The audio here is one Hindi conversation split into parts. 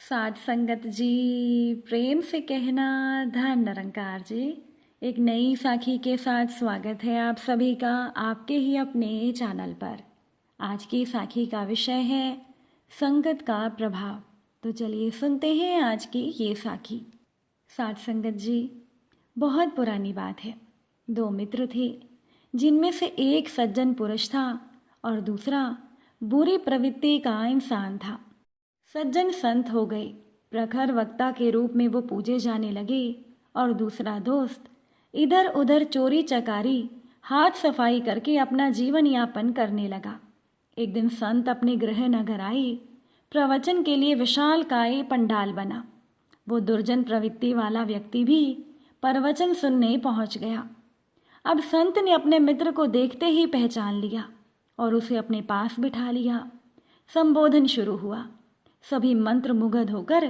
साध संगत जी, प्रेम से कहना धन निरंकार जी। एक नई साखी के साथ स्वागत है आप सभी का आपके ही अपने चैनल पर। आज की साखी का विषय है संगत का प्रभाव। तो चलिए सुनते हैं आज की ये साखी। साध संगत जी, बहुत पुरानी बात है। दो मित्र थे जिनमें से एक सज्जन पुरुष था और दूसरा बुरी प्रवृत्ति का इंसान था। सज्जन संत हो गए, प्रखर वक्ता के रूप में वो पूजे जाने लगे और दूसरा दोस्त इधर उधर चोरी चकारी हाथ सफाई करके अपना जीवन यापन करने लगा। एक दिन संत अपने गृह नगर आए। प्रवचन के लिए विशाल काय पंडाल बना। वो दुर्जन प्रवृत्ति वाला व्यक्ति भी प्रवचन सुनने पहुंच गया। अब संत ने अपने मित्र को देखते ही पहचान लिया और उसे अपने पास बिठा लिया। संबोधन शुरू हुआ। सभी मंत्र मुग्ध होकर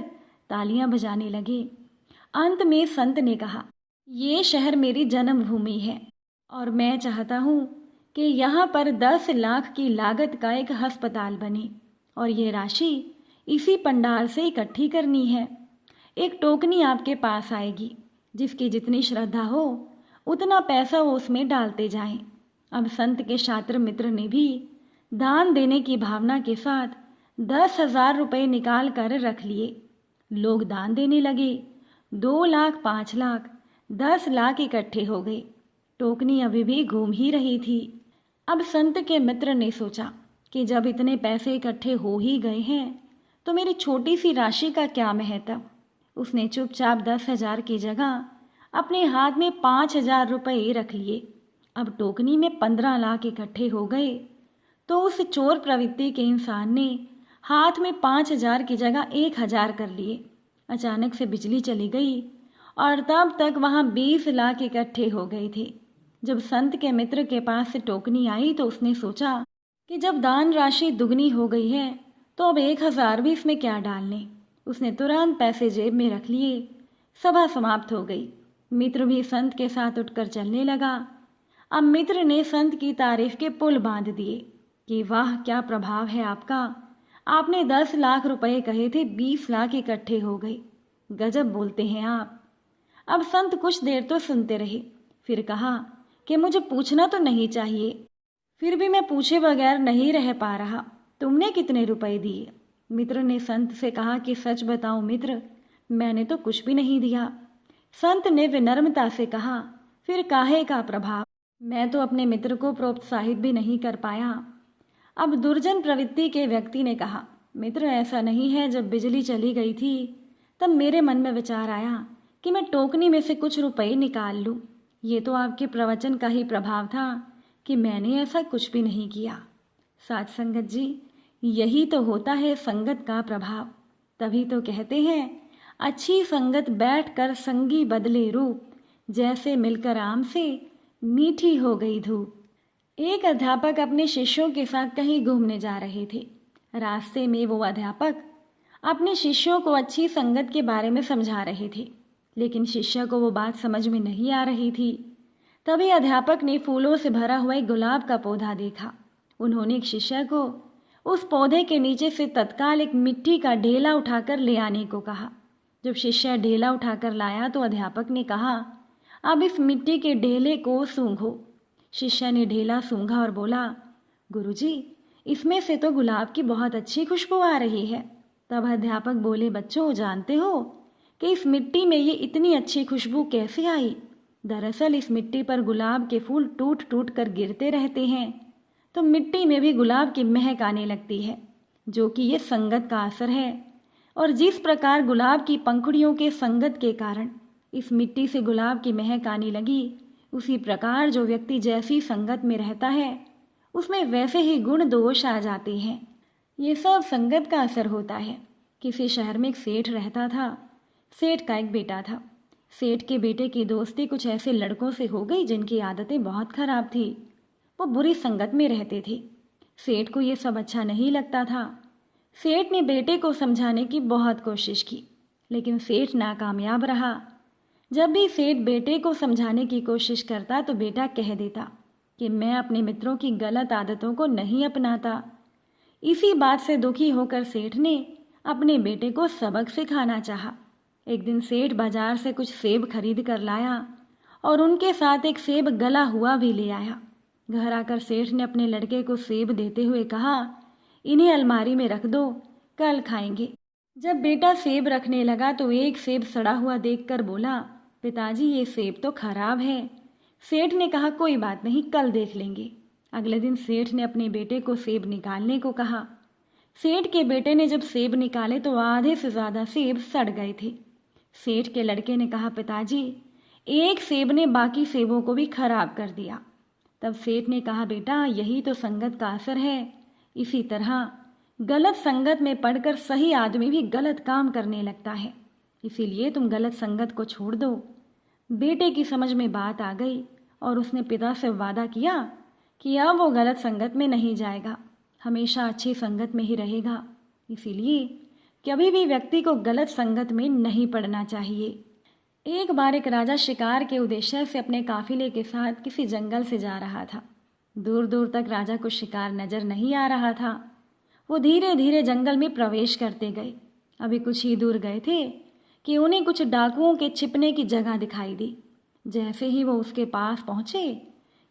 तालियां बजाने लगे। अंत में संत ने कहा, ये शहर मेरी जन्मभूमि है और मैं चाहता हूँ कि यहाँ पर 10 लाख की लागत का एक अस्पताल बने और ये राशि इसी पंडाल से इकट्ठी करनी है। एक टोकनी आपके पास आएगी, जिसकी जितनी श्रद्धा हो उतना पैसा वो उसमें डालते जाएं। अब संत के छात्र मित्र ने भी दान देने की भावना के साथ 10,000 रुपये निकाल कर रख लिए। लोग दान देने लगे। 2 लाख, 5 लाख, 10 लाख इकट्ठे हो गए। टोकनी अभी भी घूम ही रही थी। अब संत के मित्र ने सोचा कि जब इतने पैसे इकट्ठे हो ही गए हैं तो मेरी छोटी सी राशि का क्या महत्व। उसने चुपचाप 10,000 की जगह अपने हाथ में 5,000 रुपये रख लिए। अब टोकनी में 15 लाख इकट्ठे हो गए तो उस चोर प्रवृत्ति के इंसान ने हाथ में 5,000 की जगह 1,000 कर लिए। अचानक से बिजली चली गई और तब तक वहां 20 लाख इकट्ठे हो गए थे। जब संत के मित्र के पास से टोकनी आई तो उसने सोचा कि जब दान राशि दुगनी हो गई है तो अब 1,000 भी इसमें क्या डालने। उसने तुरंत पैसे जेब में रख लिए। सभा समाप्त हो गई। मित्र भी संत के साथ उठकर चलने लगा। अब मित्र ने संत की तारीफ के पुल बांध दिए कि वाह, क्या प्रभाव है आपका। आपने 10 लाख रुपए कहे थे, 20 लाख इकट्ठे हो गए। गजब बोलते हैं आप। अब संत कुछ देर तो सुनते रहे, फिर कहा कि मुझे पूछना तो नहीं चाहिए, फिर भी मैं पूछे बगैर नहीं रह पा रहा। तुमने कितने रुपए दिए? मित्र ने संत से कहा कि सच बताओ मित्र, मैंने तो कुछ भी नहीं दिया। संत ने विनम्रता से कहा, फिर काहे का प्रभाव, मैं तो अपने मित्र को प्रोत्साहित भी नहीं कर पाया। अब दुर्जन प्रवृत्ति के व्यक्ति ने कहा, मित्र ऐसा नहीं है, जब बिजली चली गई थी तब मेरे मन में विचार आया कि मैं टोकनी में से कुछ रुपए निकाल लूं। ये तो आपके प्रवचन का ही प्रभाव था कि मैंने ऐसा कुछ भी नहीं किया। साध संगत जी, यही तो होता है संगत का प्रभाव। तभी तो कहते हैं, अच्छी संगत बैठ कर संगी बदले रूप, जैसे मिलकर आम से मीठी हो गई धूप। एक अध्यापक अपने शिष्यों के साथ कहीं घूमने जा रहे थे। रास्ते में वो अध्यापक अपने शिष्यों को अच्छी संगत के बारे में समझा रहे थे, लेकिन शिष्य को वो बात समझ में नहीं आ रही थी। तभी अध्यापक ने फूलों से भरा हुआ एक गुलाब का पौधा देखा। उन्होंने एक शिष्य को उस पौधे के नीचे से तत्काल एक मिट्टी का ढेला उठाकर ले आने को कहा। जब शिष्य ढेला उठाकर लाया तो अध्यापक ने कहा, अब इस मिट्टी के ढेले को सूंघो। शिष्य ने ढेला सूंघा और बोला, गुरुजी, इसमें से तो गुलाब की बहुत अच्छी खुशबू आ रही है। तब अध्यापक बोले, बच्चों, जानते हो कि इस मिट्टी में ये इतनी अच्छी खुशबू कैसे आई? दरअसल इस मिट्टी पर गुलाब के फूल टूट टूट कर गिरते रहते हैं, तो मिट्टी में भी गुलाब की महक आने लगती है, जो कि ये संगत का असर है। और जिस प्रकार गुलाब की पंखुड़ियों के संगत के कारण इस मिट्टी से गुलाब की महक आने लगी, उसी प्रकार जो व्यक्ति जैसी संगत में रहता है उसमें वैसे ही गुण दोष आ जाते हैं। ये सब संगत का असर होता है। किसी शहर में एक सेठ रहता था। सेठ का एक बेटा था। सेठ के बेटे की दोस्ती कुछ ऐसे लड़कों से हो गई जिनकी आदतें बहुत खराब थी। वो बुरी संगत में रहते थे। सेठ को ये सब अच्छा नहीं लगता था। सेठ ने बेटे को समझाने की बहुत कोशिश की, लेकिन सेठ नाकामयाब रहा। जब भी सेठ बेटे को समझाने की कोशिश करता तो बेटा कह देता कि मैं अपने मित्रों की गलत आदतों को नहीं अपनाता। इसी बात से दुखी होकर सेठ ने अपने बेटे को सबक सिखाना चाहा। एक दिन सेठ बाजार से कुछ सेब खरीद कर लाया और उनके साथ एक सेब गला हुआ भी ले आया। घर आकर सेठ ने अपने लड़के को सेब देते हुए कहा, इन्हें अलमारी में रख दो, कल खाएंगे। जब बेटा सेब रखने लगा तो एक सेब सड़ा हुआ देखकर बोला, पिताजी ये सेब तो खराब है। सेठ ने कहा, कोई बात नहीं, कल देख लेंगे। अगले दिन सेठ ने अपने बेटे को सेब निकालने को कहा। सेठ के बेटे ने जब सेब निकाले तो आधे से ज़्यादा सेब सड़ गए थे। सेठ के लड़के ने कहा, पिताजी एक सेब ने बाकी सेबों को भी खराब कर दिया। तब सेठ ने कहा, बेटा यही तो संगत का असर है। इसी तरह गलत संगत में पड़कर सही आदमी भी गलत काम करने लगता है, इसीलिए तुम गलत संगत को छोड़ दो। बेटे की समझ में बात आ गई और उसने पिता से वादा किया कि अब वो गलत संगत में नहीं जाएगा, हमेशा अच्छी संगत में ही रहेगा। इसीलिए कभी भी व्यक्ति को गलत संगत में नहीं पड़ना चाहिए। एक बार एक राजा शिकार के उद्देश्य से अपने काफिले के साथ किसी जंगल से जा रहा था। दूर दूर तक राजा को शिकार नजर नहीं आ रहा था। वो धीरे धीरे जंगल में प्रवेश करते गए। अभी कुछ ही दूर गए थे कि उन्हें कुछ डाकुओं के छिपने की जगह दिखाई दी। जैसे ही वो उसके पास पहुंचे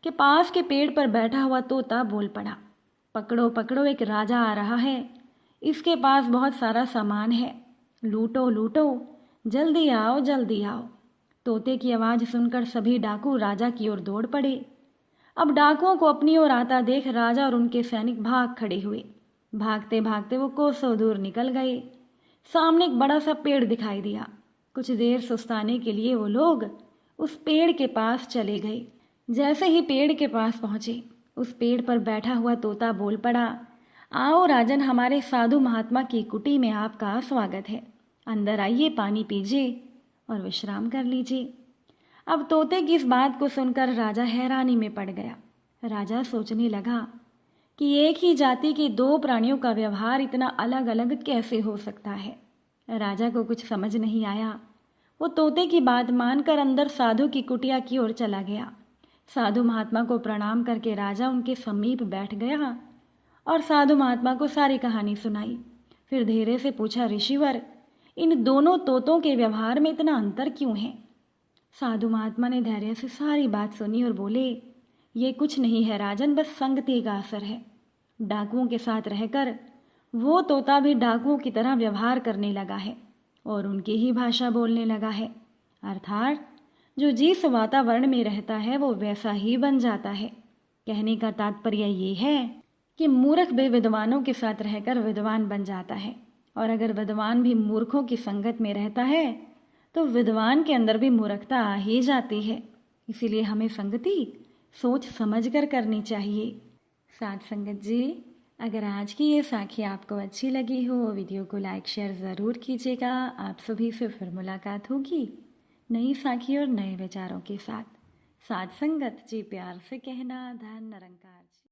कि पास के पेड़ पर बैठा हुआ तोता बोल पड़ा, पकड़ो पकड़ो, एक राजा आ रहा है, इसके पास बहुत सारा सामान है, लूटो लूटो, जल्दी आओ जल्दी आओ। तोते की आवाज़ सुनकर सभी डाकू राजा की ओर दौड़ पड़े। अब डाकुओं को अपनी ओर आता देख राजा और उनके सैनिक भाग खड़े हुए। भागते भागते वो कोसों दूर निकल गए। सामने एक बड़ा सा पेड़ दिखाई दिया। कुछ देर सुस्ताने के लिए वो लोग उस पेड़ के पास चले गए। जैसे ही पेड़ के पास पहुंचे, उस पेड़ पर बैठा हुआ तोता बोल पड़ा, आओ राजन, हमारे साधु महात्मा की कुटी में आपका स्वागत है, अंदर आइए, पानी पीजिए और विश्राम कर लीजिए। अब तोते की इस बात को सुनकर राजा हैरानी में पड़ गया। राजा सोचने लगा कि एक ही जाति के दो प्राणियों का व्यवहार इतना अलग अलग कैसे हो सकता है। राजा को कुछ समझ नहीं आया। वो तोते की बात मानकर अंदर साधु की कुटिया की ओर चला गया। साधु महात्मा को प्रणाम करके राजा उनके समीप बैठ गया और साधु महात्मा को सारी कहानी सुनाई। फिर धीरे से पूछा, ऋषिवर, इन दोनों तोतों के व्यवहार में इतना अंतर क्यों है? साधु महात्मा ने धैर्य से सारी बात सुनी और बोले, ये कुछ नहीं है राजन, बस संगति का असर है। डाकुओं के साथ रहकर वो तोता भी डाकुओं की तरह व्यवहार करने लगा है और उनकी ही भाषा बोलने लगा है। अर्थात जो जिस वातावरण में रहता है वो वैसा ही बन जाता है। कहने का तात्पर्य ये है कि मूर्ख भी विद्वानों के साथ रहकर विद्वान बन जाता है, और अगर विद्वान भी मूर्खों की संगत में रहता है तो विद्वान के अंदर भी मूर्खता आ ही जाती है। इसीलिए हमें संगति सोच समझ कर करनी चाहिए। साथ संगत जी, अगर आज की ये साखी आपको अच्छी लगी हो, वीडियो को लाइक शेयर ज़रूर कीजिएगा। आप सभी से फिर मुलाकात होगी नई साखी और नए विचारों के साथ। साथ संगत जी, प्यार से कहना, धन निरंकार जी।